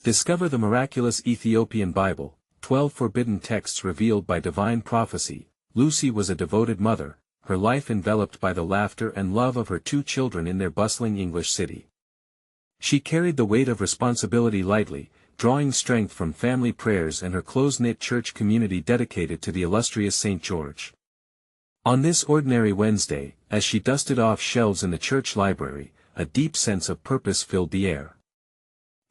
Discover the Miraculous Ethiopian Bible, 12 forbidden texts revealed by divine prophecy. Lucy was a devoted mother, her life enveloped by the laughter and love of her 2 children in their bustling English city. She carried the weight of responsibility lightly, drawing strength from family prayers and her close-knit church community dedicated to the illustrious St. George. On this ordinary Wednesday, as she dusted off shelves in the church library, a deep sense of purpose filled the air.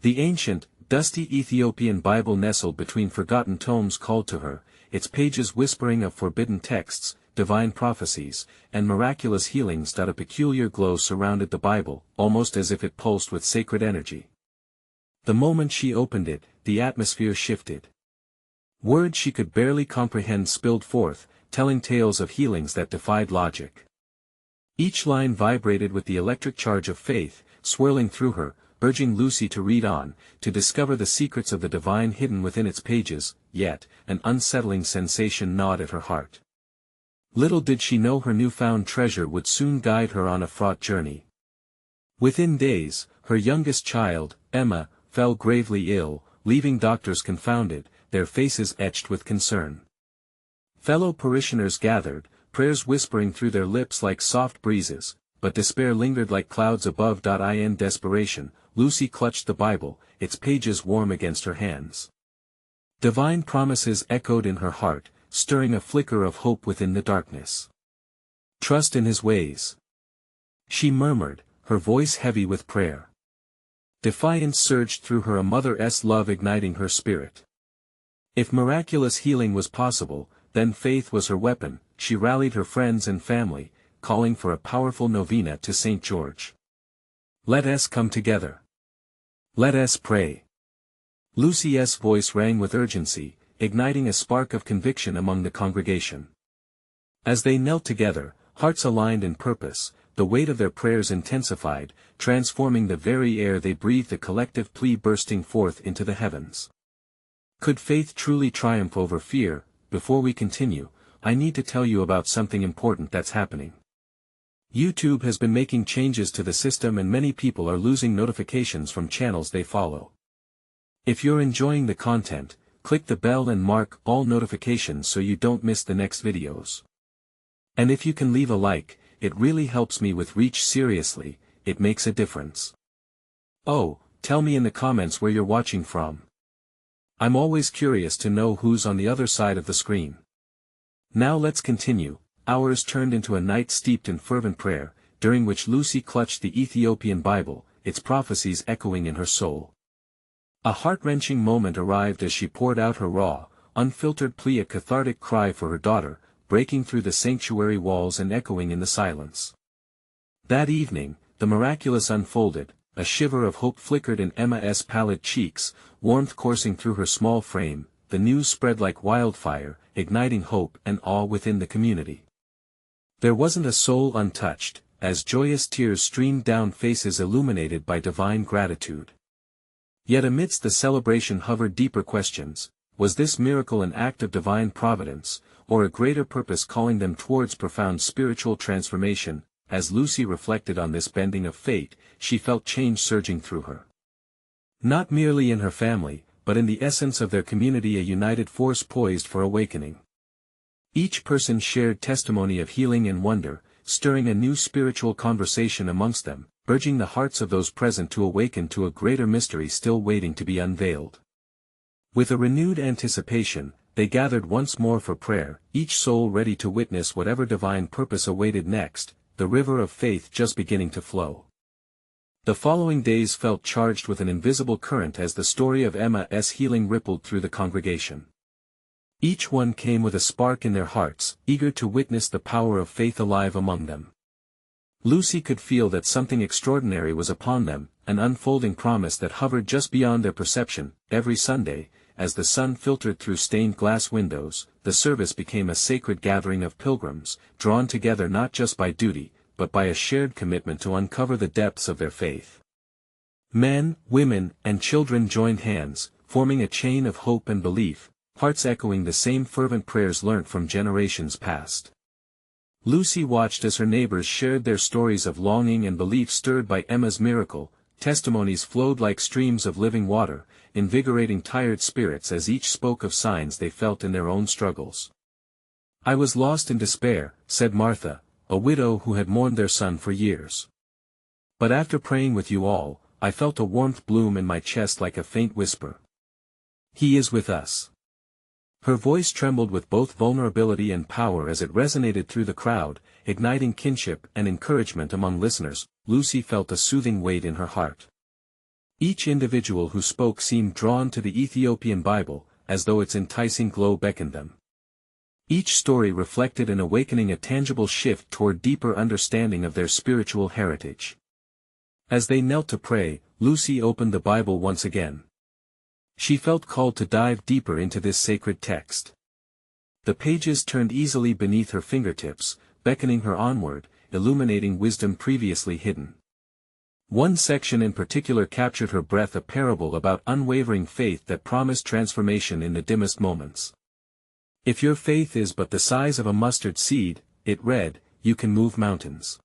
The ancient, dusty Ethiopian Bible nestled between forgotten tomes called to her, its pages whispering of forbidden texts, divine prophecies, and miraculous healings. A peculiar glow surrounded the Bible, almost as if it pulsed with sacred energy. The moment she opened it, the atmosphere shifted. Words she could barely comprehend spilled forth, telling tales of healings that defied logic. Each line vibrated with the electric charge of faith, swirling through her, urging Lucy to read on, to discover the secrets of the divine hidden within its pages. Yet, an unsettling sensation gnawed at her heart. Little did she know her newfound treasure would soon guide her on a fraught journey. Within days, her youngest child, Emma, fell gravely ill, leaving doctors confounded, their faces etched with concern. Fellow parishioners gathered, prayers whispering through their lips like soft breezes, but despair lingered like clouds above. In desperation, Lucy clutched the Bible, its pages warm against her hands. Divine promises echoed in her heart, stirring a flicker of hope within the darkness. "Trust in His ways," she murmured, her voice heavy with prayer. Defiance surged through her, a mother's love igniting her spirit. If miraculous healing was possible, then faith was her weapon. She rallied her friends and family, calling for a powerful novena to St. George. "Let us come together. Let us pray." Lucy's voice rang with urgency, igniting a spark of conviction among the congregation. As they knelt together, hearts aligned in purpose, the weight of their prayers intensified, transforming the very air they breathed, a collective plea bursting forth into the heavens. Could faith truly triumph over fear? Before we continue, I need to tell you about something important that's happening. YouTube has been making changes to the system and many people are losing notifications from channels they follow. If you're enjoying the content, click the bell and mark all notifications so you don't miss the next videos. And if you can leave a like, it really helps me with reach. Seriously, it makes a difference. Oh, tell me in the comments where you're watching from. I'm always curious to know who's on the other side of the screen. Now let's continue. Hours turned into a night steeped in fervent prayer, during which Lucy clutched the Ethiopian Bible, its prophecies echoing in her soul. A heart-wrenching moment arrived as she poured out her raw, unfiltered plea, a cathartic cry for her daughter, breaking through the sanctuary walls and echoing in the silence. That evening, the miraculous unfolded. A shiver of hope flickered in Emma's pallid cheeks, warmth coursing through her small frame. The news spread like wildfire, igniting hope and awe within the community. There wasn't a soul untouched, as joyous tears streamed down faces illuminated by divine gratitude. Yet amidst the celebration hovered deeper questions. Was this miracle an act of divine providence, or a greater purpose calling them towards profound spiritual transformation? As Lucy reflected on this bending of fate, she felt change surging through her. Not merely in her family, but in the essence of their community, a united force poised for awakening. Each person shared testimony of healing and wonder, stirring a new spiritual conversation amongst them, urging the hearts of those present to awaken to a greater mystery still waiting to be unveiled. With a renewed anticipation, they gathered once more for prayer, each soul ready to witness whatever divine purpose awaited next, the river of faith just beginning to flow. The following days felt charged with an invisible current as the story of Emma's healing rippled through the congregation. Each one came with a spark in their hearts, eager to witness the power of faith alive among them. Lucy could feel that something extraordinary was upon them, an unfolding promise that hovered just beyond their perception. Every Sunday, as the sun filtered through stained glass windows, the service became a sacred gathering of pilgrims, drawn together not just by duty, but by a shared commitment to uncover the depths of their faith. Men, women, and children joined hands, forming a chain of hope and belief, hearts echoing the same fervent prayers learnt from generations past. Lucy watched as her neighbors shared their stories of longing and belief stirred by Emma's miracle. Testimonies flowed like streams of living water, invigorating tired spirits as each spoke of signs they felt in their own struggles. "I was lost in despair," said Martha, a widow who had mourned their son for years. "But after praying with you all, I felt a warmth bloom in my chest like a faint whisper. He is with us." Her voice trembled with both vulnerability and power as it resonated through the crowd, igniting kinship and encouragement among listeners. Lucy felt a soothing weight in her heart. Each individual who spoke seemed drawn to the Ethiopian Bible, as though its enticing glow beckoned them. Each story reflected an awakening, a tangible shift toward deeper understanding of their spiritual heritage. As they knelt to pray, Lucy opened the Bible once again. She felt called to dive deeper into this sacred text. The pages turned easily beneath her fingertips, beckoning her onward, illuminating wisdom previously hidden. One section in particular captured her breath, a parable about unwavering faith that promised transformation in the dimmest moments. "If your faith is but the size of a mustard seed," it read, "you can move mountains."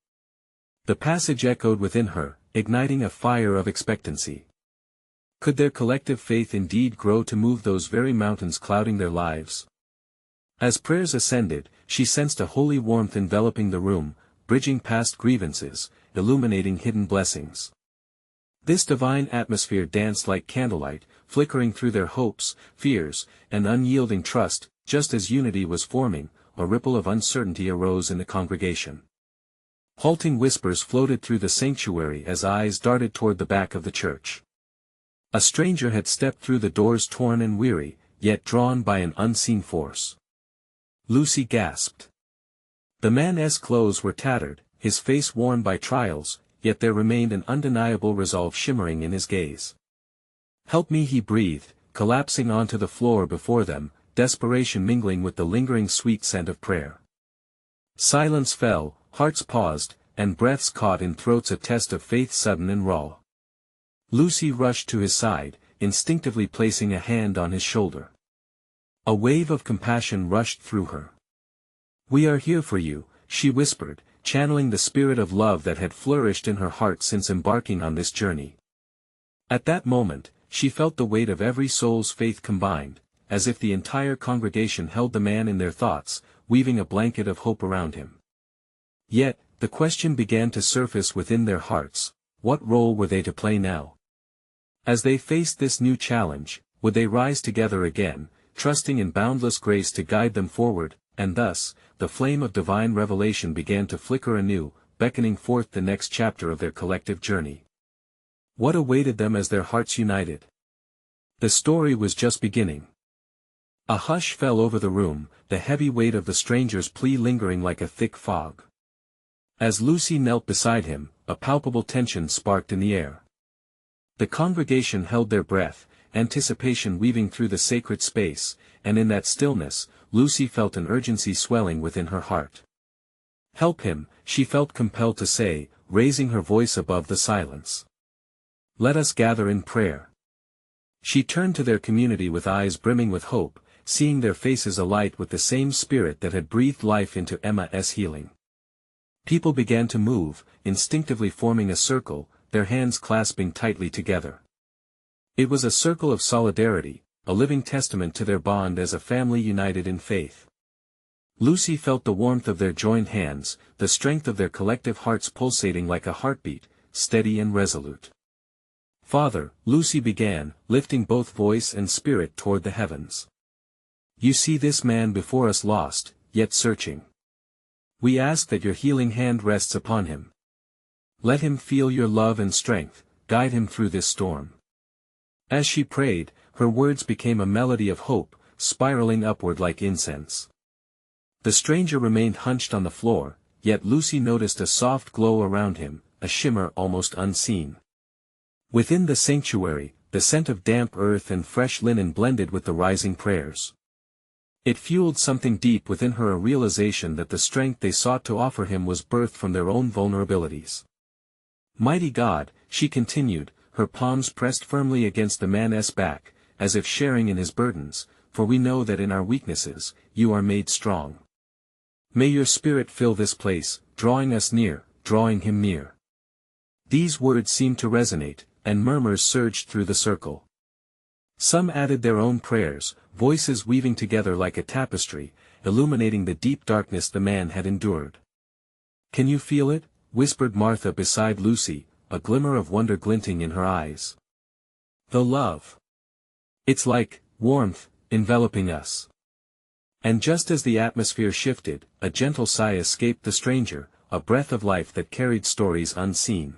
The passage echoed within her, igniting a fire of expectancy. Could their collective faith indeed grow to move those very mountains clouding their lives? As prayers ascended, she sensed a holy warmth enveloping the room, bridging past grievances, illuminating hidden blessings. This divine atmosphere danced like candlelight, flickering through their hopes, fears, and unyielding trust. Just as unity was forming, a ripple of uncertainty arose in the congregation. Halting whispers floated through the sanctuary as eyes darted toward the back of the church. A stranger had stepped through the doors, torn and weary, yet drawn by an unseen force. Lucy gasped. The man's clothes were tattered, his face worn by trials, yet there remained an undeniable resolve shimmering in his gaze. "Help me," he breathed, collapsing onto the floor before them, desperation mingling with the lingering sweet scent of prayer. Silence fell, hearts paused, and breaths caught in throats, a test of faith sudden and raw. Lucy rushed to his side, instinctively placing a hand on his shoulder. A wave of compassion rushed through her. "We are here for you," she whispered, channeling the spirit of love that had flourished in her heart since embarking on this journey. At that moment, she felt the weight of every soul's faith combined, as if the entire congregation held the man in their thoughts, weaving a blanket of hope around him. Yet, the question began to surface within their hearts: what role were they to play now? As they faced this new challenge, would they rise together again, trusting in boundless grace to guide them forward? And thus, the flame of divine revelation began to flicker anew, beckoning forth the next chapter of their collective journey. What awaited them as their hearts united? The story was just beginning. A hush fell over the room, the heavy weight of the stranger's plea lingering like a thick fog. As Lucy knelt beside him, a palpable tension sparked in the air. The congregation held their breath, anticipation weaving through the sacred space, and in that stillness, Lucy felt an urgency swelling within her heart. "Help him," she felt compelled to say, raising her voice above the silence. "Let us gather in prayer." She turned to their community with eyes brimming with hope, seeing their faces alight with the same spirit that had breathed life into Emma's healing. People began to move, instinctively forming a circle, their hands clasping tightly together. It was a circle of solidarity, a living testament to their bond as a family united in faith. Lucy felt the warmth of their joined hands, the strength of their collective hearts pulsating like a heartbeat, steady and resolute. "Father," Lucy began, lifting both voice and spirit toward the heavens. "You see this man before us, lost, yet searching. We ask that your healing hand rests upon him. Let him feel your love and strength, guide him through this storm." As she prayed, her words became a melody of hope, spiraling upward like incense. The stranger remained hunched on the floor, yet Lucy noticed a soft glow around him, a shimmer almost unseen. Within the sanctuary, the scent of damp earth and fresh linen blended with the rising prayers. It fueled something deep within her, a realization that the strength they sought to offer him was birthed from their own vulnerabilities. "Mighty God," she continued, her palms pressed firmly against the man's back, as if sharing in his burdens, "for we know that in our weaknesses, you are made strong. May your Spirit fill this place, drawing us near, drawing him near." These words seemed to resonate, and murmurs surged through the circle. Some added their own prayers, voices weaving together like a tapestry, illuminating the deep darkness the man had endured. "Can you feel it?" whispered Martha beside Lucy, a glimmer of wonder glinting in her eyes. "The love. It's like warmth, enveloping us." And just as the atmosphere shifted, a gentle sigh escaped the stranger, a breath of life that carried stories unseen.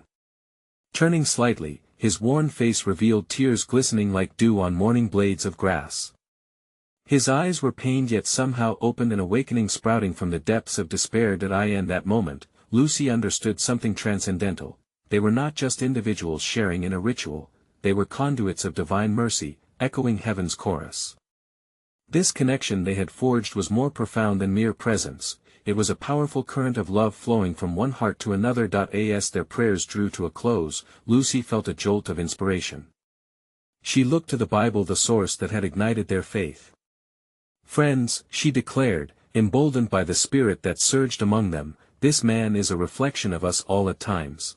Turning slightly, his worn face revealed tears glistening like dew on morning blades of grass. His eyes were pained yet somehow opened, an awakening sprouting from the depths of despair. In that moment, Lucy understood something transcendental. They were not just individuals sharing in a ritual, they were conduits of divine mercy, echoing heaven's chorus. This connection they had forged was more profound than mere presence. It was a powerful current of love flowing from one heart to another. As their prayers drew to a close, Lucy felt a jolt of inspiration. She looked to the Bible, the source that had ignited their faith. "Friends," she declared, emboldened by the spirit that surged among them, "this man is a reflection of us all at times.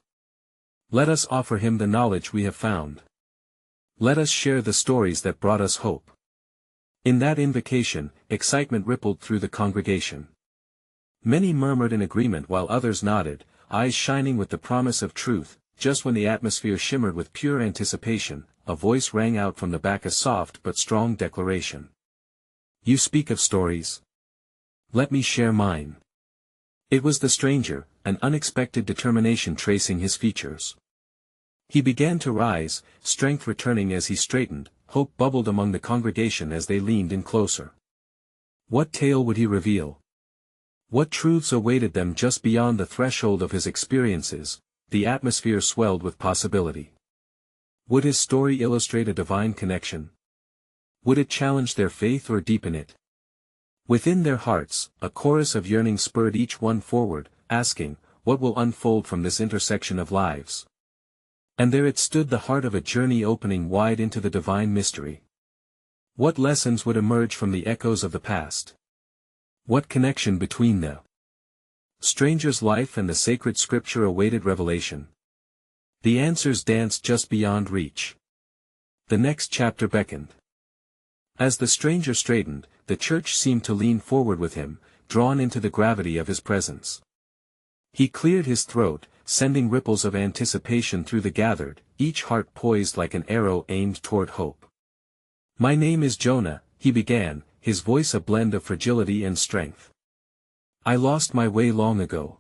Let us offer him the knowledge we have found. Let us share the stories that brought us hope." In that invocation, excitement rippled through the congregation. Many murmured in agreement while others nodded, eyes shining with the promise of truth. Just when the atmosphere shimmered with pure anticipation, a voice rang out from the back, a soft but strong declaration. "You speak of stories. Let me share mine." It was the stranger, an unexpected determination tracing his features. He began to rise, strength returning as he straightened. Hope bubbled among the congregation as they leaned in closer. What tale would he reveal? What truths awaited them just beyond the threshold of his experiences? The atmosphere swelled with possibility. Would his story illustrate a divine connection? Would it challenge their faith or deepen it? Within their hearts, a chorus of yearning spurred each one forward, asking, what will unfold from this intersection of lives? And there it stood, the heart of a journey opening wide into the divine mystery. What lessons would emerge from the echoes of the past? What connection between the stranger's life and the sacred scripture awaited revelation? The answers danced just beyond reach. The next chapter beckoned. As the stranger straightened, the church seemed to lean forward with him, drawn into the gravity of his presence. He cleared his throat, sending ripples of anticipation through the gathered, each heart poised like an arrow aimed toward hope. "My name is Jonah," he began, his voice a blend of fragility and strength. "I lost my way long ago.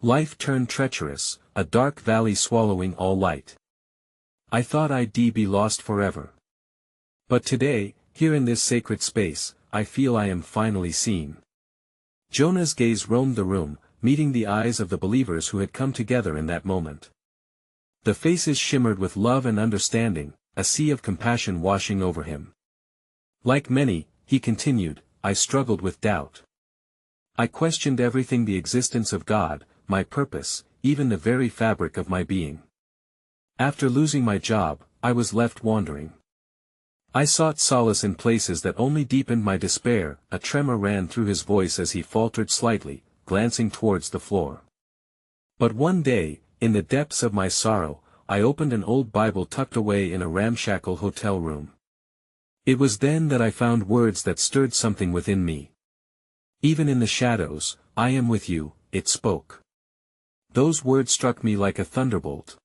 Life turned treacherous, a dark valley swallowing all light. I thought I'd be lost forever. But today, here in this sacred space, I feel I am finally seen." Jonah's gaze roamed the room, meeting the eyes of the believers who had come together in that moment. The faces shimmered with love and understanding, a sea of compassion washing over him. "Like many," he continued, "I struggled with doubt. I questioned everything, the existence of God, my purpose, even the very fabric of my being. After losing my job, I was left wandering. I sought solace in places that only deepened my despair." A tremor ran through his voice as he faltered slightly, glancing towards the floor. "But one day, in the depths of my sorrow, I opened an old Bible tucked away in a ramshackle hotel room. It was then that I found words that stirred something within me. Even in the shadows, I am with you," it spoke. Those words struck me like a thunderbolt.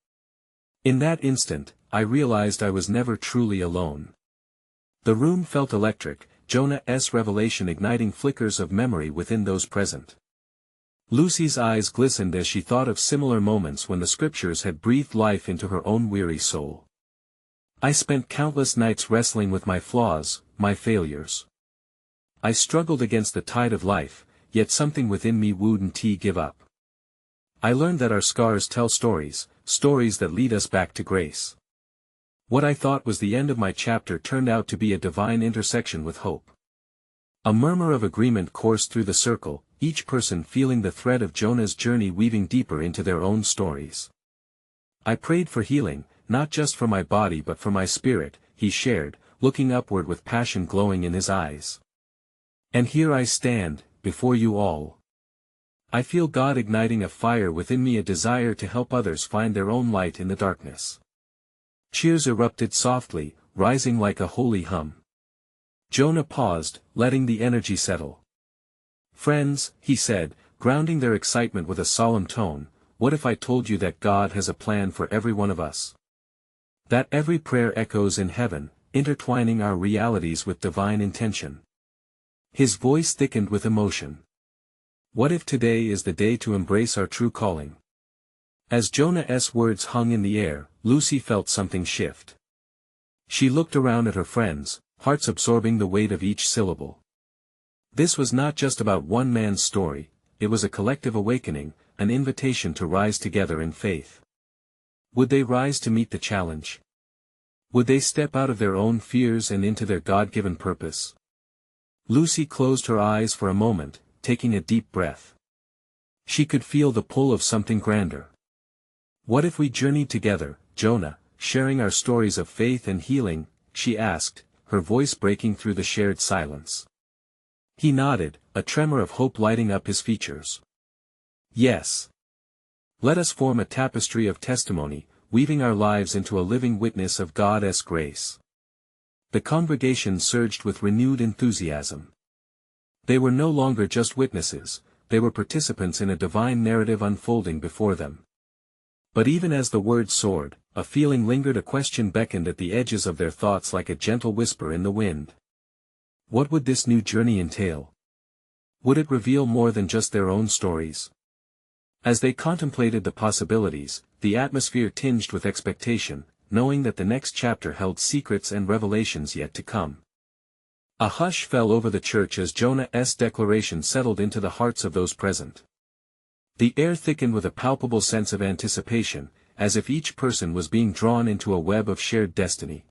In that instant, I realized I was never truly alone. The room felt electric, Jonah's revelation igniting flickers of memory within those present. Lucy's eyes glistened as she thought of similar moments when the scriptures had breathed life into her own weary soul. "I spent countless nights wrestling with my flaws, my failures. I struggled against the tide of life, yet something within me wouldn't give up. I learned that our scars tell stories, stories that lead us back to grace. What I thought was the end of my chapter turned out to be a divine intersection with hope." A murmur of agreement coursed through the circle, each person feeling the thread of Jonah's journey weaving deeper into their own stories. "I prayed for healing, not just for my body but for my spirit," he shared, looking upward with passion glowing in his eyes. "And here I stand, before you all. I feel God igniting a fire within me, a desire to help others find their own light in the darkness." Cheers erupted softly, rising like a holy hum. Jonah paused, letting the energy settle. "Friends," he said, grounding their excitement with a solemn tone, "what if I told you that God has a plan for every one of us? That every prayer echoes in heaven, intertwining our realities with divine intention." His voice thickened with emotion. "What if today is the day to embrace our true calling?" As Jonah's words hung in the air, Lucy felt something shift. She looked around at her friends, hearts absorbing the weight of each syllable. This was not just about one man's story, it was a collective awakening, an invitation to rise together in faith. Would they rise to meet the challenge? Would they step out of their own fears and into their God-given purpose? Lucy closed her eyes for a moment, taking a deep breath. She could feel the pull of something grander. "What if we journeyed together, Jonah, sharing our stories of faith and healing?" she asked, her voice breaking through the shared silence. He nodded, a tremor of hope lighting up his features. "Yes. Let us form a tapestry of testimony, weaving our lives into a living witness of God's grace." The congregation surged with renewed enthusiasm. They were no longer just witnesses, they were participants in a divine narrative unfolding before them. But even as the words soared, a feeling lingered, a question beckoned at the edges of their thoughts like a gentle whisper in the wind. What would this new journey entail? Would it reveal more than just their own stories? As they contemplated the possibilities, the atmosphere tinged with expectation, knowing that the next chapter held secrets and revelations yet to come. A hush fell over the church as Jonah's declaration settled into the hearts of those present. The air thickened with a palpable sense of anticipation, as if each person was being drawn into a web of shared destiny.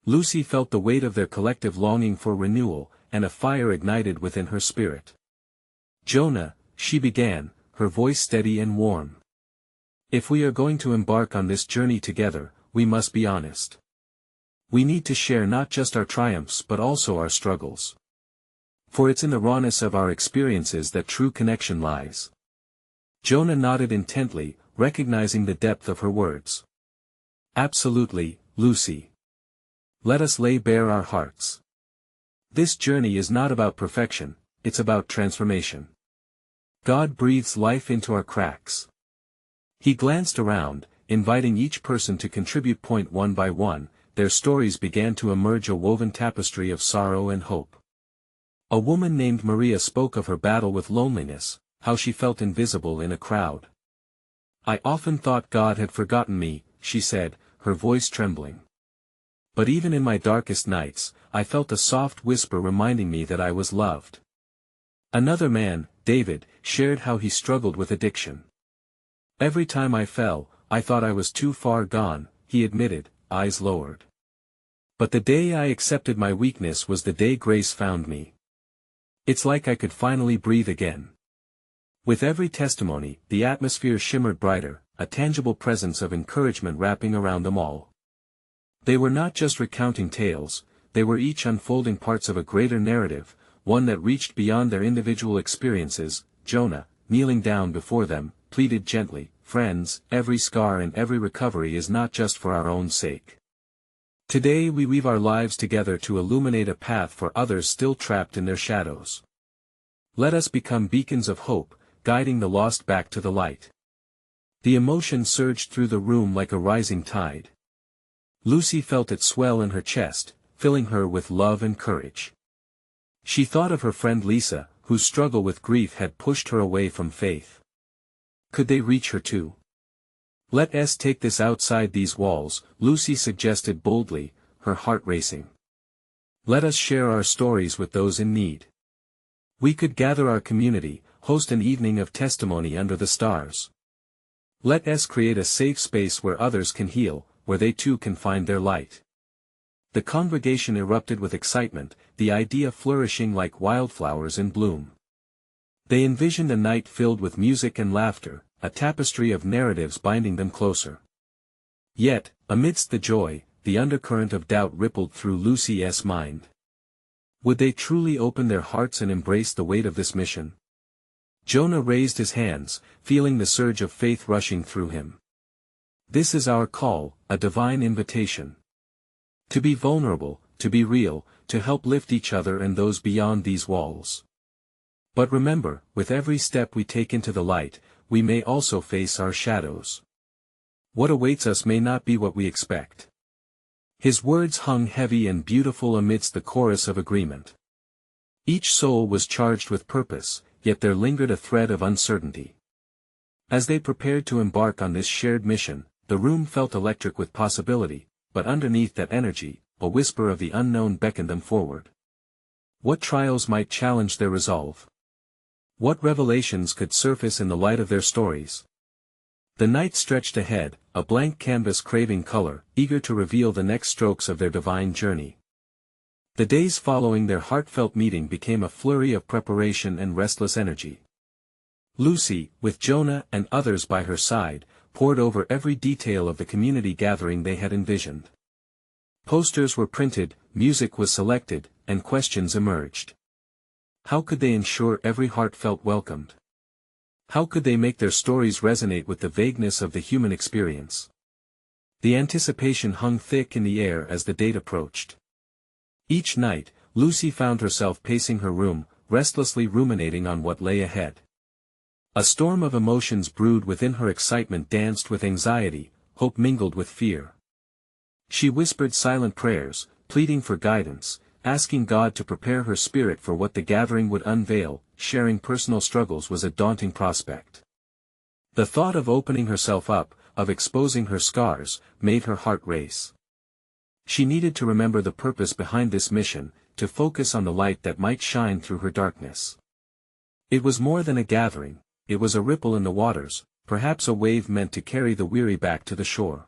Lucy felt the weight of their collective longing for renewal, and a fire ignited within her spirit. "Jonah," she began, her voice steady and warm. "If we are going to embark on this journey together, we must be honest. We need to share not just our triumphs but also our struggles. For it's in the rawness of our experiences that true connection lies." Jonah nodded intently, recognizing the depth of her words. "Absolutely, Lucy. Let us lay bare our hearts. This journey is not about perfection, it's about transformation. God breathes life into our cracks." He glanced around, inviting each person to contribute. One by one, their stories began to emerge, a woven tapestry of sorrow and hope. A woman named Maria spoke of her battle with loneliness, how she felt invisible in a crowd. "I often thought God had forgotten me," she said, her voice trembling. "But even in my darkest nights, I felt a soft whisper reminding me that I was loved." Another man, David, shared how he struggled with addiction. "Every time I fell, I thought I was too far gone," he admitted, eyes lowered. "But the day I accepted my weakness was the day grace found me. It's like I could finally breathe again." With every testimony, the atmosphere shimmered brighter, a tangible presence of encouragement wrapping around them all. They were not just recounting tales, they were each unfolding parts of a greater narrative, one that reached beyond their individual experiences. Jonah, kneeling down before them, pleaded gently, "Friends, every scar and every recovery is not just for our own sake. Today we weave our lives together to illuminate a path for others still trapped in their shadows. Let us become beacons of hope, guiding the lost back to the light." The emotion surged through the room like a rising tide. Lucy felt it swell in her chest, filling her with love and courage. She thought of her friend Lisa, whose struggle with grief had pushed her away from faith. Could they reach her too? "Let us take this outside these walls," Lucy suggested boldly, her heart racing. "Let us share our stories with those in need. We could gather our community, host an evening of testimony under the stars. Let us create a safe space where others can heal, where they too can find their light." The congregation erupted with excitement, the idea flourishing like wildflowers in bloom. They envisioned a night filled with music and laughter, a tapestry of narratives binding them closer. Yet, amidst the joy, the undercurrent of doubt rippled through Lucy's mind. Would they truly open their hearts and embrace the weight of this mission? Jonah raised his hands, feeling the surge of faith rushing through him. "This is our call, a divine invitation. To be vulnerable, to be real, to help lift each other and those beyond these walls. But remember, with every step we take into the light, we may also face our shadows. What awaits us may not be what we expect. His words hung heavy and beautiful amidst the chorus of agreement. Each soul was charged with purpose, yet there lingered a thread of uncertainty. As they prepared to embark on this shared mission, the room felt electric with possibility, but underneath that energy, a whisper of the unknown beckoned them forward. What trials might challenge their resolve? What revelations could surface in the light of their stories? The night stretched ahead, a blank canvas craving color, eager to reveal the next strokes of their divine journey. The days following their heartfelt meeting became a flurry of preparation and restless energy. Lucy, with Jonah and others by her side, pored over every detail of the community gathering they had envisioned. Posters were printed, music was selected, and questions emerged. How could they ensure every heart felt welcomed? How could they make their stories resonate with the vagueness of the human experience? The anticipation hung thick in the air as the date approached. Each night, Lucy found herself pacing her room, restlessly ruminating on what lay ahead. A storm of emotions brewed within her. Excitement danced with anxiety, hope mingled with fear. She whispered silent prayers, pleading for guidance, asking God to prepare her spirit for what the gathering would unveil. Sharing personal struggles was a daunting prospect. The thought of opening herself up, of exposing her scars, made her heart race. She needed to remember the purpose behind this mission, to focus on the light that might shine through her darkness. It was more than a gathering, it was a ripple in the waters, perhaps a wave meant to carry the weary back to the shore.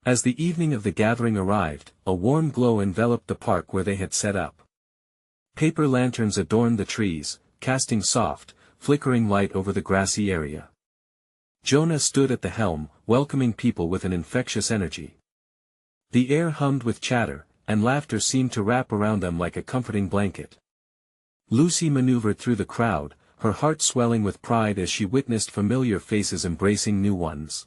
As the evening of the gathering arrived, a warm glow enveloped the park where they had set up. Paper lanterns adorned the trees, casting soft, flickering light over the grassy area. Jonah stood at the helm, welcoming people with an infectious energy. The air hummed with chatter, and laughter seemed to wrap around them like a comforting blanket. Lucy maneuvered through the crowd, her heart swelling with pride as she witnessed familiar faces embracing new ones.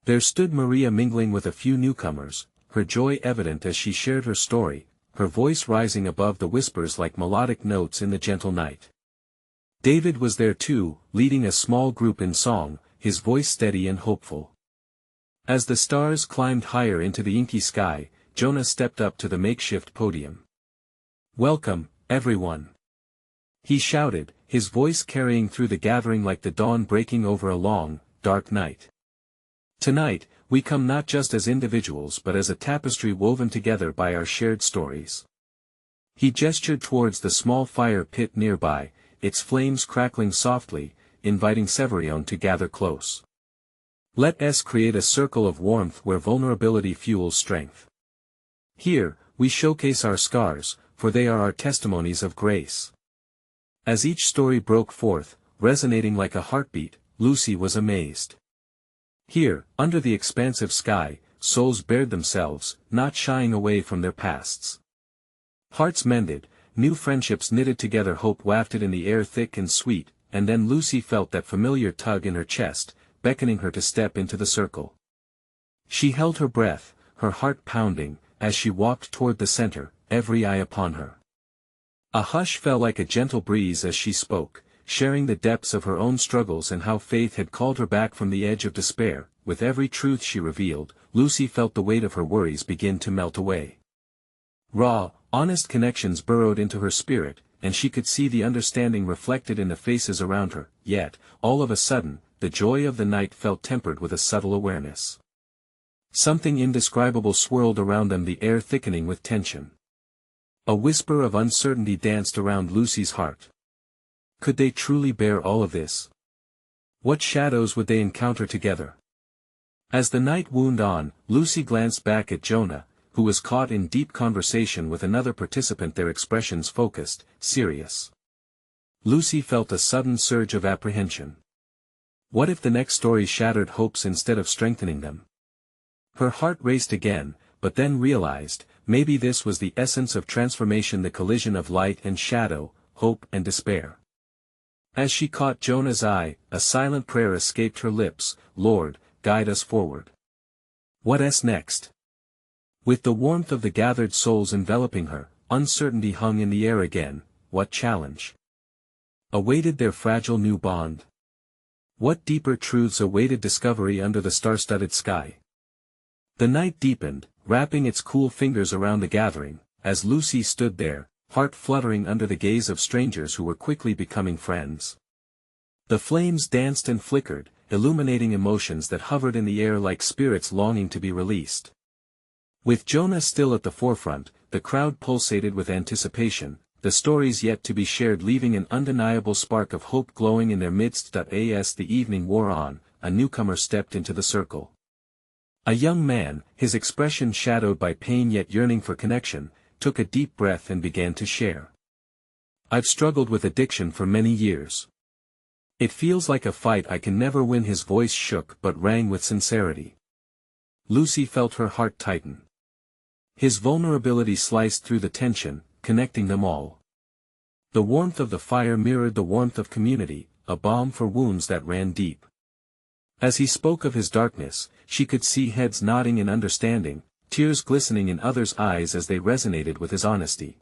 There stood Maria mingling with a few newcomers, her joy evident as she shared her story, her voice rising above the whispers like melodic notes in the gentle night. David was there too, leading a small group in song, his voice steady and hopeful. As the stars climbed higher into the inky sky, Jonah stepped up to the makeshift podium. "Welcome, everyone!" he shouted, his voice carrying through the gathering like the dawn breaking over a long, dark night. "Tonight, we come not just as individuals but as a tapestry woven together by our shared stories." He gestured towards the small fire pit nearby, its flames crackling softly, inviting Severion to gather close. Let us create a circle of warmth where vulnerability fuels strength. Here, we showcase our scars, for they are our testimonies of grace. As each story broke forth, resonating like a heartbeat, Lucy was amazed. Here, under the expansive sky, souls bared themselves, not shying away from their pasts. Hearts mended, new friendships knitted together, hope wafted in the air thick and sweet, and then Lucy felt that familiar tug in her chest, beckoning her to step into the circle. She held her breath, her heart pounding, as she walked toward the center, every eye upon her. A hush fell like a gentle breeze as she spoke, sharing the depths of her own struggles and how faith had called her back from the edge of despair. With every truth she revealed, Lucy felt the weight of her worries begin to melt away. Raw, honest connections burrowed into her spirit, and she could see the understanding reflected in the faces around her, yet, all of a sudden, the joy of the night felt tempered with a subtle awareness. Something indescribable swirled around them, the air thickening with tension. A whisper of uncertainty danced around Lucy's heart. Could they truly bear all of this? What shadows would they encounter together? As the night wound on, Lucy glanced back at Jonah, who was caught in deep conversation with another participant, their expressions focused, serious. Lucy felt a sudden surge of apprehension. What if the next story shattered hopes instead of strengthening them? Her heart raced again, but then realized, maybe this was the essence of transformation, the collision of light and shadow, hope and despair. As she caught Jonah's eye, a silent prayer escaped her lips, "Lord, guide us forward." What next? With the warmth of the gathered souls enveloping her, uncertainty hung in the air again. What challenge awaited their fragile new bond? What deeper truths awaited discovery under the star-studded sky? The night deepened, wrapping its cool fingers around the gathering, as Lucy stood there, heart fluttering under the gaze of strangers who were quickly becoming friends. The flames danced and flickered, illuminating emotions that hovered in the air like spirits longing to be released. With Jonah still at the forefront, the crowd pulsated with anticipation, the stories yet to be shared leaving an undeniable spark of hope glowing in their midst. As the evening wore on, a newcomer stepped into the circle. A young man, his expression shadowed by pain yet yearning for connection, took a deep breath and began to share. "I've struggled with addiction for many years. It feels like a fight I can never win." His voice shook but rang with sincerity. Lucy felt her heart tighten. His vulnerability sliced through the tension, connecting them all. The warmth of the fire mirrored the warmth of community, a balm for wounds that ran deep. As he spoke of his darkness, she could see heads nodding in understanding, tears glistening in others' eyes as they resonated with his honesty.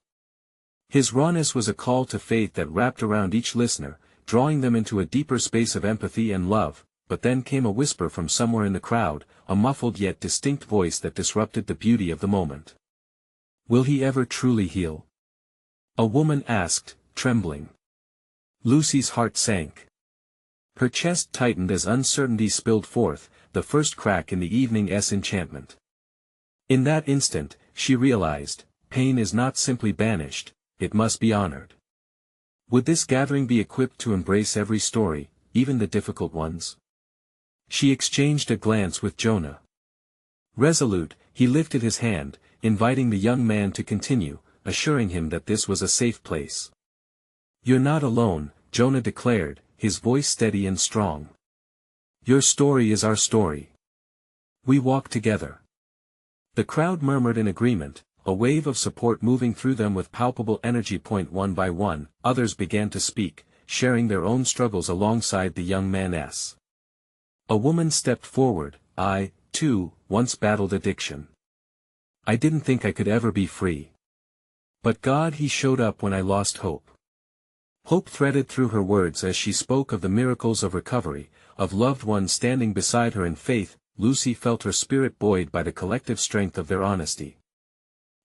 His rawness was a call to faith that wrapped around each listener, drawing them into a deeper space of empathy and love. But then came a whisper from somewhere in the crowd, a muffled yet distinct voice that disrupted the beauty of the moment. "Will he ever truly heal?" a woman asked, trembling. Lucy's heart sank. Her chest tightened as uncertainty spilled forth, the first crack in the evening's enchantment. In that instant, she realized, pain is not simply banished, it must be honored. Would this gathering be equipped to embrace every story, even the difficult ones? She exchanged a glance with Jonah. Resolute, he lifted his hand, inviting the young man to continue, assuring him that this was a safe place. "You're not alone," Jonah declared, his voice steady and strong. "Your story is our story. We walk together." The crowd murmured in agreement, a wave of support moving through them with palpable energy. One by one, others began to speak, sharing their own struggles alongside the young man's. A woman stepped forward. "I, too, once battled addiction. I didn't think I could ever be free. But God, He showed up when I lost hope." Hope threaded through her words as she spoke of the miracles of recovery, of loved ones standing beside her in faith. Lucy felt her spirit buoyed by the collective strength of their honesty.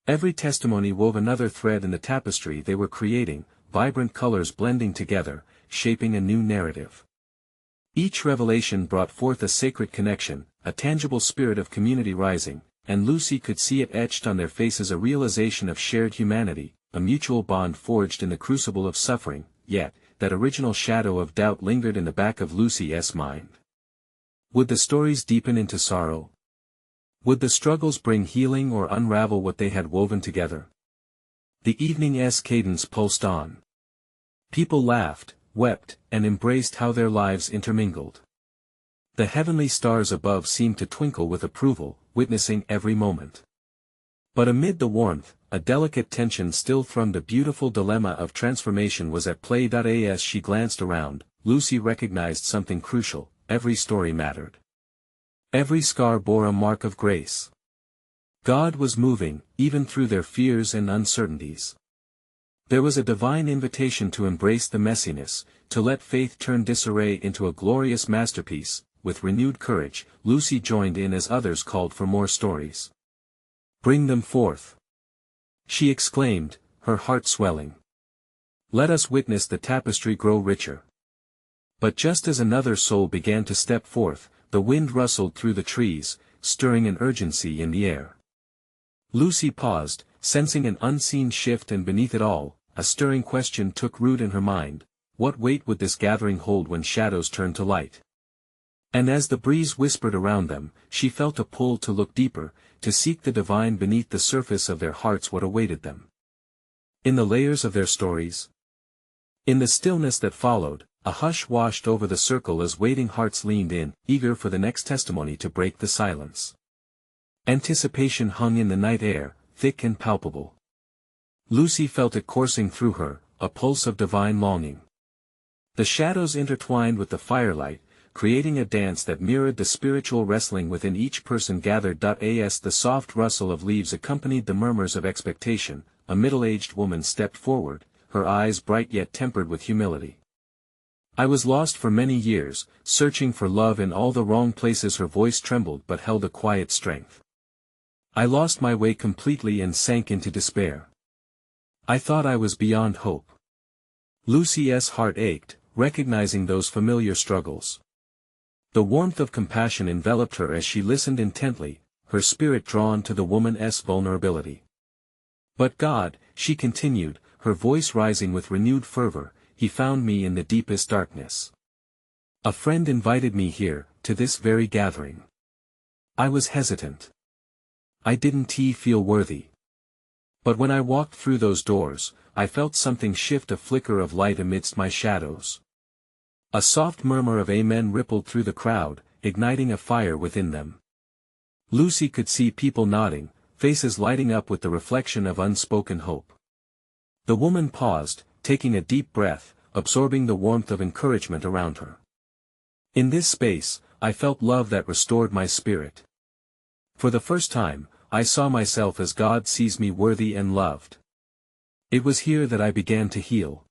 Every testimony wove another thread in the tapestry they were creating, vibrant colors blending together, shaping a new narrative. Each revelation brought forth a sacred connection, a tangible spirit of community rising, and Lucy could see it etched on their faces, a realization of shared humanity, a mutual bond forged in the crucible of suffering. Yet, that original shadow of doubt lingered in the back of Lucy's mind. Would the stories deepen into sorrow? Would the struggles bring healing or unravel what they had woven together? The evening's cadence pulsed on. People laughed, wept, and embraced how their lives intermingled. The heavenly stars above seemed to twinkle with approval, witnessing every moment. But amid the warmth, a delicate tension still thrummed. A beautiful dilemma of transformation was at play. As she glanced around, Lucy recognized something crucial: every story mattered. Every scar bore a mark of grace. God was moving, even through their fears and uncertainties. There was a divine invitation to embrace the messiness, to let faith turn disarray into a glorious masterpiece. With renewed courage, Lucy joined in as others called for more stories. "Bring them forth," she exclaimed, her heart swelling. "Let us witness the tapestry grow richer." But just as another soul began to step forth, the wind rustled through the trees, stirring an urgency in the air. Lucy paused, sensing an unseen shift, and beneath it all, a stirring question took root in her mind: what weight would this gathering hold when shadows turned to light? And as the breeze whispered around them, she felt a pull to look deeper, to seek the divine beneath the surface of their hearts. What awaited them in the layers of their stories? In the stillness that followed, a hush washed over the circle as waiting hearts leaned in, eager for the next testimony to break the silence. Anticipation hung in the night air, thick and palpable. Lucy felt it coursing through her, a pulse of divine longing. The shadows intertwined with the firelight, creating a dance that mirrored the spiritual wrestling within each person gathered. As the soft rustle of leaves accompanied the murmurs of expectation, a middle-aged woman stepped forward, her eyes bright yet tempered with humility. I was lost for many years, searching for love in all the wrong places. Her voice trembled but held a quiet strength. I lost my way completely and sank into despair. I thought I was beyond hope. Lucy's heart ached, recognizing those familiar struggles. The warmth of compassion enveloped her as she listened intently, her spirit drawn to the woman's vulnerability. But God, she continued, her voice rising with renewed fervor, He found me in the deepest darkness. A friend invited me here, to this very gathering. I was hesitant. I didn't feel worthy. But when I walked through those doors, I felt something shift, a flicker of light amidst my shadows. A soft murmur of amen rippled through the crowd, igniting a fire within them. Lucy could see people nodding, faces lighting up with the reflection of unspoken hope. The woman paused, taking a deep breath, absorbing the warmth of encouragement around her. In this space, I felt love that restored my spirit. For the first time, I saw myself as God sees me, worthy and loved. It was here that I began to heal.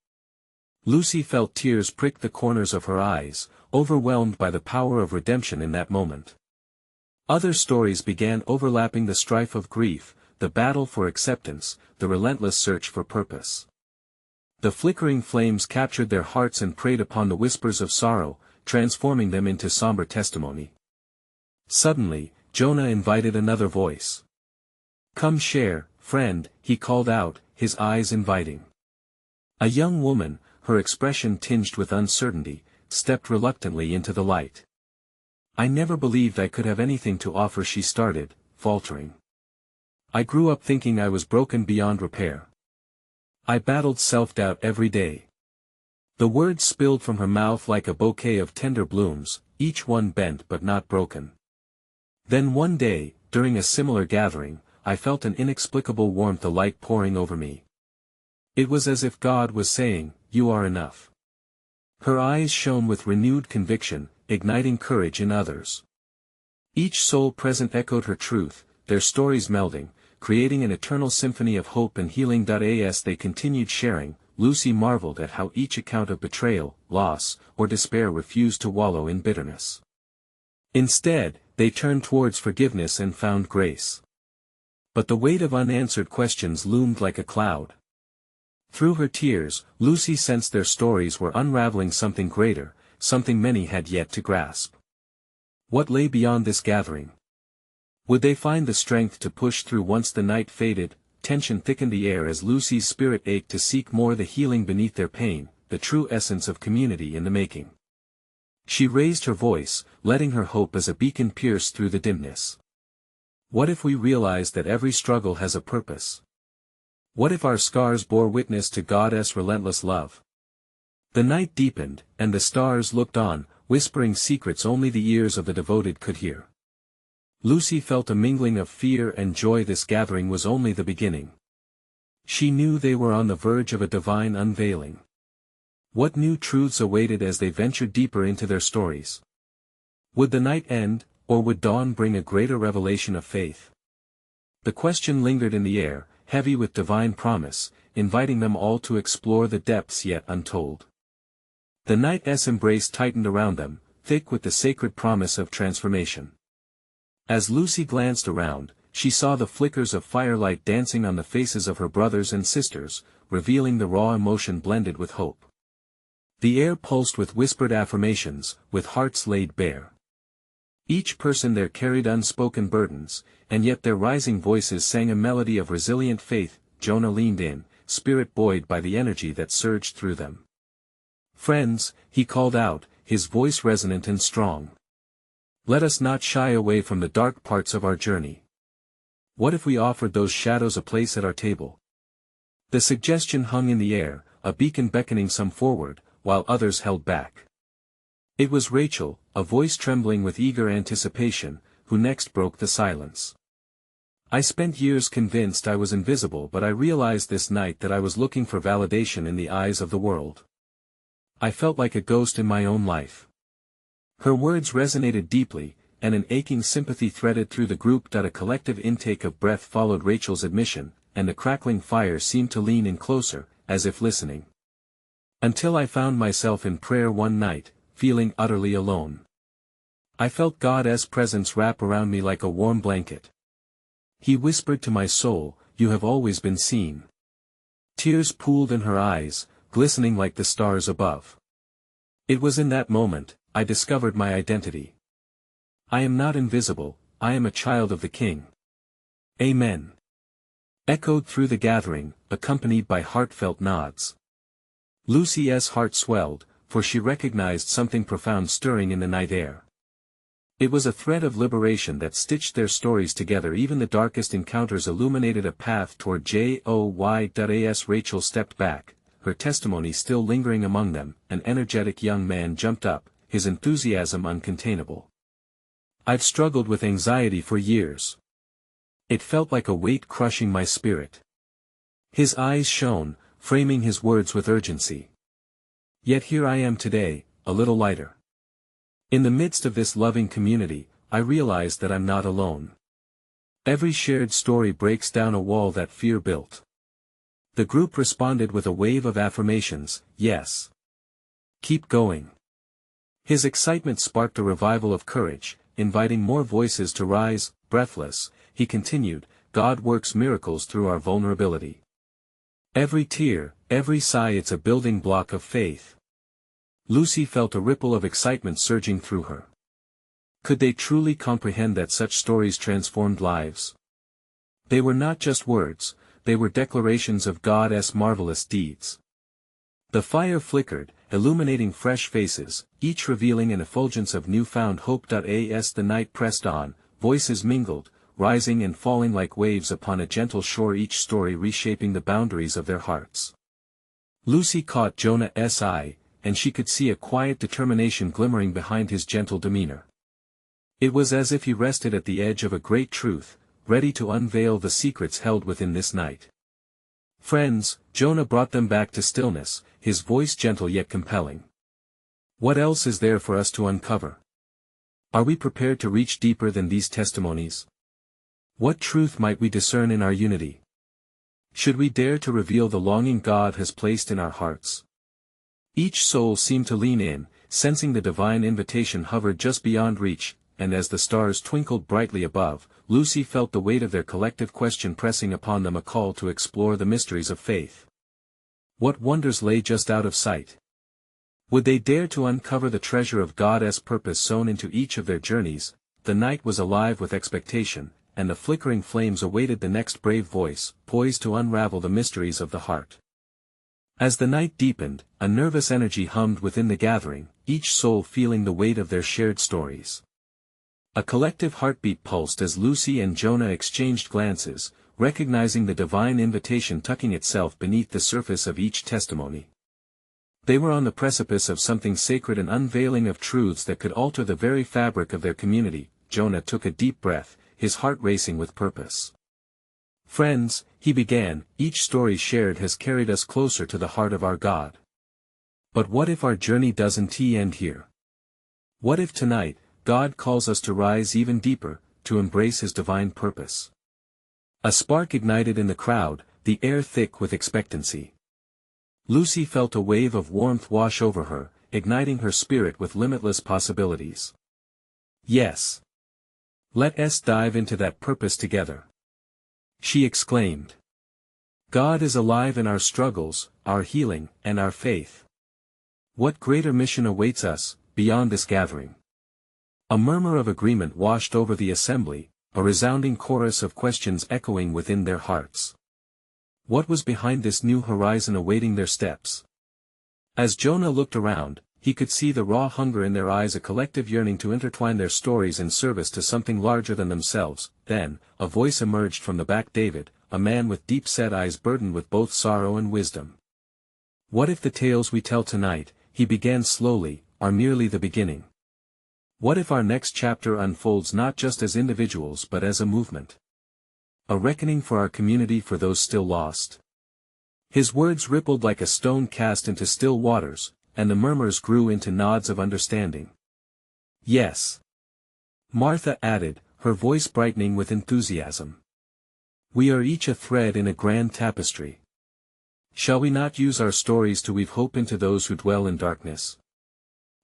Lucy felt tears prick the corners of her eyes, overwhelmed by the power of redemption in that moment. Other stories began overlapping, the strife of grief, the battle for acceptance, the relentless search for purpose. The flickering flames captured their hearts and preyed upon the whispers of sorrow, transforming them into somber testimony. Suddenly, Jonah invited another voice. "Come share, friend," he called out, his eyes inviting. A young woman, her expression tinged with uncertainty, stepped reluctantly into the light. "I never believed I could have anything to offer," she started, faltering. "I grew up thinking I was broken beyond repair. I battled self-doubt every day." The words spilled from her mouth like a bouquet of tender blooms, each one bent but not broken. Then one day, during a similar gathering, I felt an inexplicable warmth, a light pouring over me. It was as if God was saying, "You are enough." Her eyes shone with renewed conviction, igniting courage in others. Each soul present echoed her truth, their stories melding, creating an eternal symphony of hope and healing. As they continued sharing, Lucy marveled at how each account of betrayal, loss, or despair refused to wallow in bitterness. Instead, they turned towards forgiveness and found grace. But the weight of unanswered questions loomed like a cloud. Through her tears, Lucy sensed their stories were unraveling something greater, something many had yet to grasp. What lay beyond this gathering? Would they find the strength to push through? Once the night faded, tension thickened the air as Lucy's spirit ached to seek more, the healing beneath their pain, the true essence of community in the making. She raised her voice, letting her hope as a beacon pierce through the dimness. What if we realized that every struggle has a purpose? What if our scars bore witness to God's relentless love? The night deepened, and the stars looked on, whispering secrets only the ears of the devoted could hear. Lucy felt a mingling of fear and joy. This gathering was only the beginning. She knew they were on the verge of a divine unveiling. What new truths awaited as they ventured deeper into their stories? Would the night end, or would dawn bring a greater revelation of faith? The question lingered in the air, heavy with divine promise, inviting them all to explore the depths yet untold. The night's embrace tightened around them, thick with the sacred promise of transformation. As Lucy glanced around, she saw the flickers of firelight dancing on the faces of her brothers and sisters, revealing the raw emotion blended with hope. The air pulsed with whispered affirmations, with hearts laid bare. Each person there carried unspoken burdens, and yet their rising voices sang a melody of resilient faith. Jonah leaned in, spirit buoyed by the energy that surged through them. "Friends," he called out, his voice resonant and strong. "Let us not shy away from the dark parts of our journey. What if we offered those shadows a place at our table?" The suggestion hung in the air, a beacon beckoning some forward, while others held back. It was Rachel, a voice trembling with eager anticipation, who next broke the silence. "I spent years convinced I was invisible, but I realized this night that I was looking for validation in the eyes of the world. I felt like a ghost in my own life. Her words resonated deeply, and an aching sympathy threaded through the group. A collective intake of breath followed Rachel's admission, and the crackling fire seemed to lean in closer, as if listening. Until I found myself in prayer one night, feeling utterly alone. I felt God's presence wrap around me like a warm blanket. He whispered to my soul, "You have always been seen." Tears pooled in her eyes, glistening like the stars above. It was in that moment, I discovered my identity. I am not invisible, I am a child of the King. Amen. Echoed through the gathering, accompanied by heartfelt nods. Lucy's heart swelled, for she recognized something profound stirring in the night air. It was a thread of liberation that stitched their stories together. Even the darkest encounters illuminated a path toward joy. Rachel stepped back, her testimony still lingering among them. An energetic young man jumped up, his enthusiasm uncontainable. "I've struggled with anxiety for years. It felt like a weight crushing my spirit." His eyes shone, framing his words with urgency. "Yet here I am today, a little lighter. In the midst of this loving community, I realize that I'm not alone. Every shared story breaks down a wall that fear built." The group responded with a wave of affirmations. "Yes. Keep going." His excitement sparked a revival of courage, inviting more voices to rise. Breathless, he continued, "God works miracles through our vulnerability. Every tear, every sigh, it's a building block of faith." Lucy felt a ripple of excitement surging through her. Could they truly comprehend that such stories transformed lives? They were not just words, they were declarations of God's marvelous deeds. The fire flickered, illuminating fresh faces, each revealing an effulgence of newfound hope. As the night pressed on, voices mingled, rising and falling like waves upon a gentle shore, each story reshaping the boundaries of their hearts. Lucy caught Jonah's eye, and she could see a quiet determination glimmering behind his gentle demeanor. It was as if he rested at the edge of a great truth, ready to unveil the secrets held within this night. "Friends," Jonah brought them back to stillness, his voice gentle yet compelling. "What else is there for us to uncover? Are we prepared to reach deeper than these testimonies? What truth might we discern in our unity? Should we dare to reveal the longing God has placed in our hearts?" Each soul seemed to lean in, sensing the divine invitation hovered just beyond reach, and as the stars twinkled brightly above, Lucy felt the weight of their collective question pressing upon them, a call to explore the mysteries of faith. What wonders lay just out of sight? Would they dare to uncover the treasure of God's purpose sown into each of their journeys? The night was alive with expectation, and the flickering flames awaited the next brave voice, poised to unravel the mysteries of the heart. As the night deepened, a nervous energy hummed within the gathering, each soul feeling the weight of their shared stories. A collective heartbeat pulsed as Lucy and Jonah exchanged glances, recognizing the divine invitation tucking itself beneath the surface of each testimony. They were on the precipice of something sacred, an unveiling of truths that could alter the very fabric of their community. Jonah took a deep breath, his heart racing with purpose. "Friends," he began, "each story shared has carried us closer to the heart of our God. But what if our journey doesn't end here? What if tonight, God calls us to rise even deeper, to embrace His divine purpose?" A spark ignited in the crowd, the air thick with expectancy. Lucy felt a wave of warmth wash over her, igniting her spirit with limitless possibilities. "Yes. Let's dive into that purpose together," she exclaimed. "God is alive in our struggles, our healing, and our faith. What greater mission awaits us, beyond this gathering?" A murmur of agreement washed over the assembly, a resounding chorus of questions echoing within their hearts. What was behind this new horizon awaiting their steps? As Jonah looked around, he could see the raw hunger in their eyes, a collective yearning to intertwine their stories in service to something larger than themselves. Then, a voice emerged from the back. David, a man with deep-set eyes burdened with both sorrow and wisdom. "What if the tales we tell tonight," he began slowly, "are merely the beginning? What if our next chapter unfolds not just as individuals but as a movement? A reckoning for our community, for those still lost?" His words rippled like a stone cast into still waters, and the murmurs grew into nods of understanding. Yes. Martha added, her voice brightening with enthusiasm. We are each a thread in a grand tapestry. Shall we not use our stories to weave hope into those who dwell in darkness?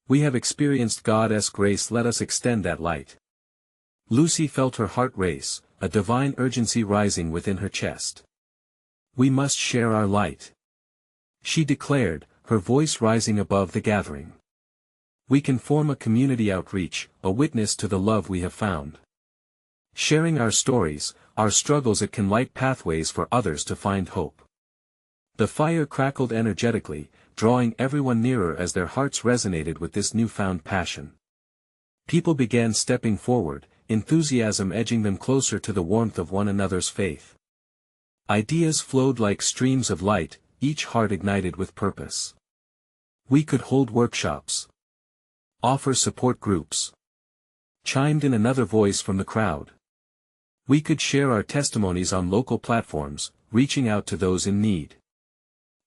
We have experienced God's grace, let us extend that light. Lucy felt her heart race, a divine urgency rising within her chest. We must share our light, she declared, her voice rising above the gathering. We can form a community outreach, a witness to the love we have found. Sharing our stories, our struggles, it can light pathways for others to find hope. The fire crackled energetically, drawing everyone nearer as their hearts resonated with this newfound passion. People began stepping forward, enthusiasm edging them closer to the warmth of one another's faith. Ideas flowed like streams of light, each heart ignited with purpose. We could hold workshops, offer support groups, chimed in another voice from the crowd. We could share our testimonies on local platforms, reaching out to those in need.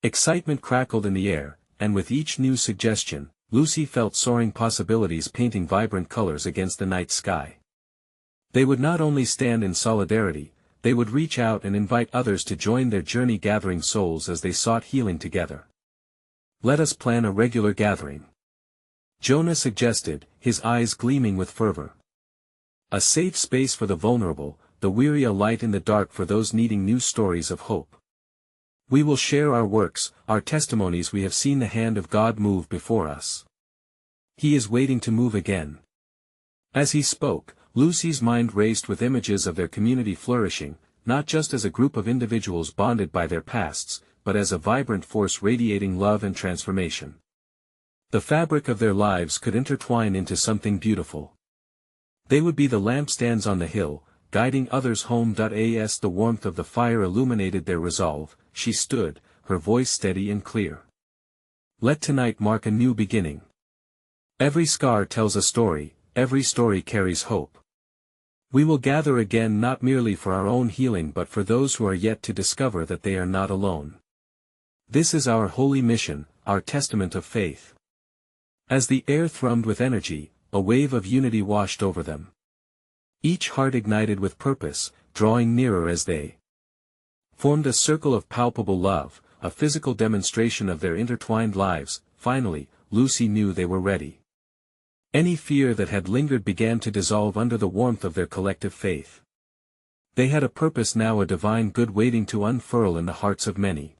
Excitement crackled in the air, and with each new suggestion, Lucy felt soaring possibilities painting vibrant colors against the night sky. They would not only stand in solidarity, they would reach out and invite others to join their journey, gathering souls as they sought healing together. Let us plan a regular gathering, Jonah suggested, his eyes gleaming with fervor. A safe space for the vulnerable, the weary, a light in the dark for those needing new stories of hope. We will share our works, our testimonies. We have seen the hand of God move before us. He is waiting to move again. As he spoke, Lucy's mind raced with images of their community flourishing, not just as a group of individuals bonded by their pasts, but as a vibrant force radiating love and transformation. The fabric of their lives could intertwine into something beautiful. They would be the lampstands on the hill, guiding others home. As the warmth of the fire illuminated their resolve, she stood, her voice steady and clear. Let tonight mark a new beginning. Every scar tells a story, every story carries hope. We will gather again, not merely for our own healing but for those who are yet to discover that they are not alone. This is our holy mission, our testament of faith. As the air thrummed with energy, a wave of unity washed over them. Each heart ignited with purpose, drawing nearer as they formed a circle of palpable love, a physical demonstration of their intertwined lives. Finally, Lucy knew they were ready. Any fear that had lingered began to dissolve under the warmth of their collective faith. They had a purpose now, a divine good waiting to unfurl in the hearts of many.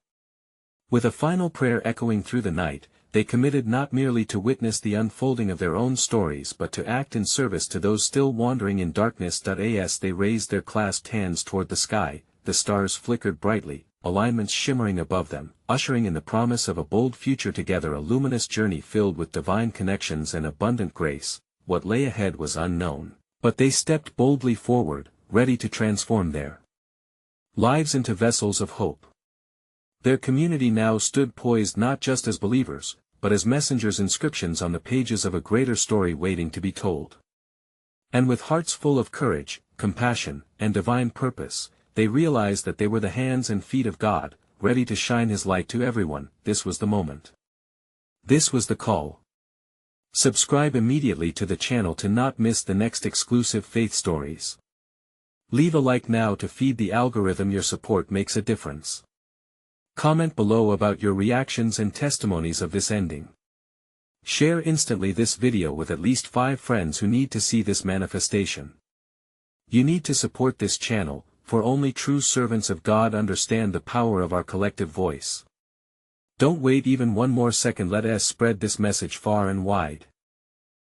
With a final prayer echoing through the night, they committed not merely to witness the unfolding of their own stories but to act in service to those still wandering in darkness. As they raised their clasped hands toward the sky, the stars flickered brightly, alignments shimmering above them, ushering in the promise of a bold future together, a luminous journey filled with divine connections and abundant grace. What lay ahead was unknown, but they stepped boldly forward, ready to transform their lives into vessels of hope. Their community now stood poised not just as believers, but as messengers, inscriptions on the pages of a greater story waiting to be told. And with hearts full of courage, compassion, and divine purpose, they realized that they were the hands and feet of God, ready to shine His light to everyone. This was the moment. This was the call. Subscribe immediately to the channel to not miss the next exclusive faith stories. Leave a like now to feed the algorithm. Your support makes a difference. Comment below about your reactions and testimonies of this ending. Share instantly this video with at least 5 friends who need to see this manifestation. You need to support this channel, for only true servants of God understand the power of our collective voice. Don't wait even one more second. Let us spread this message far and wide.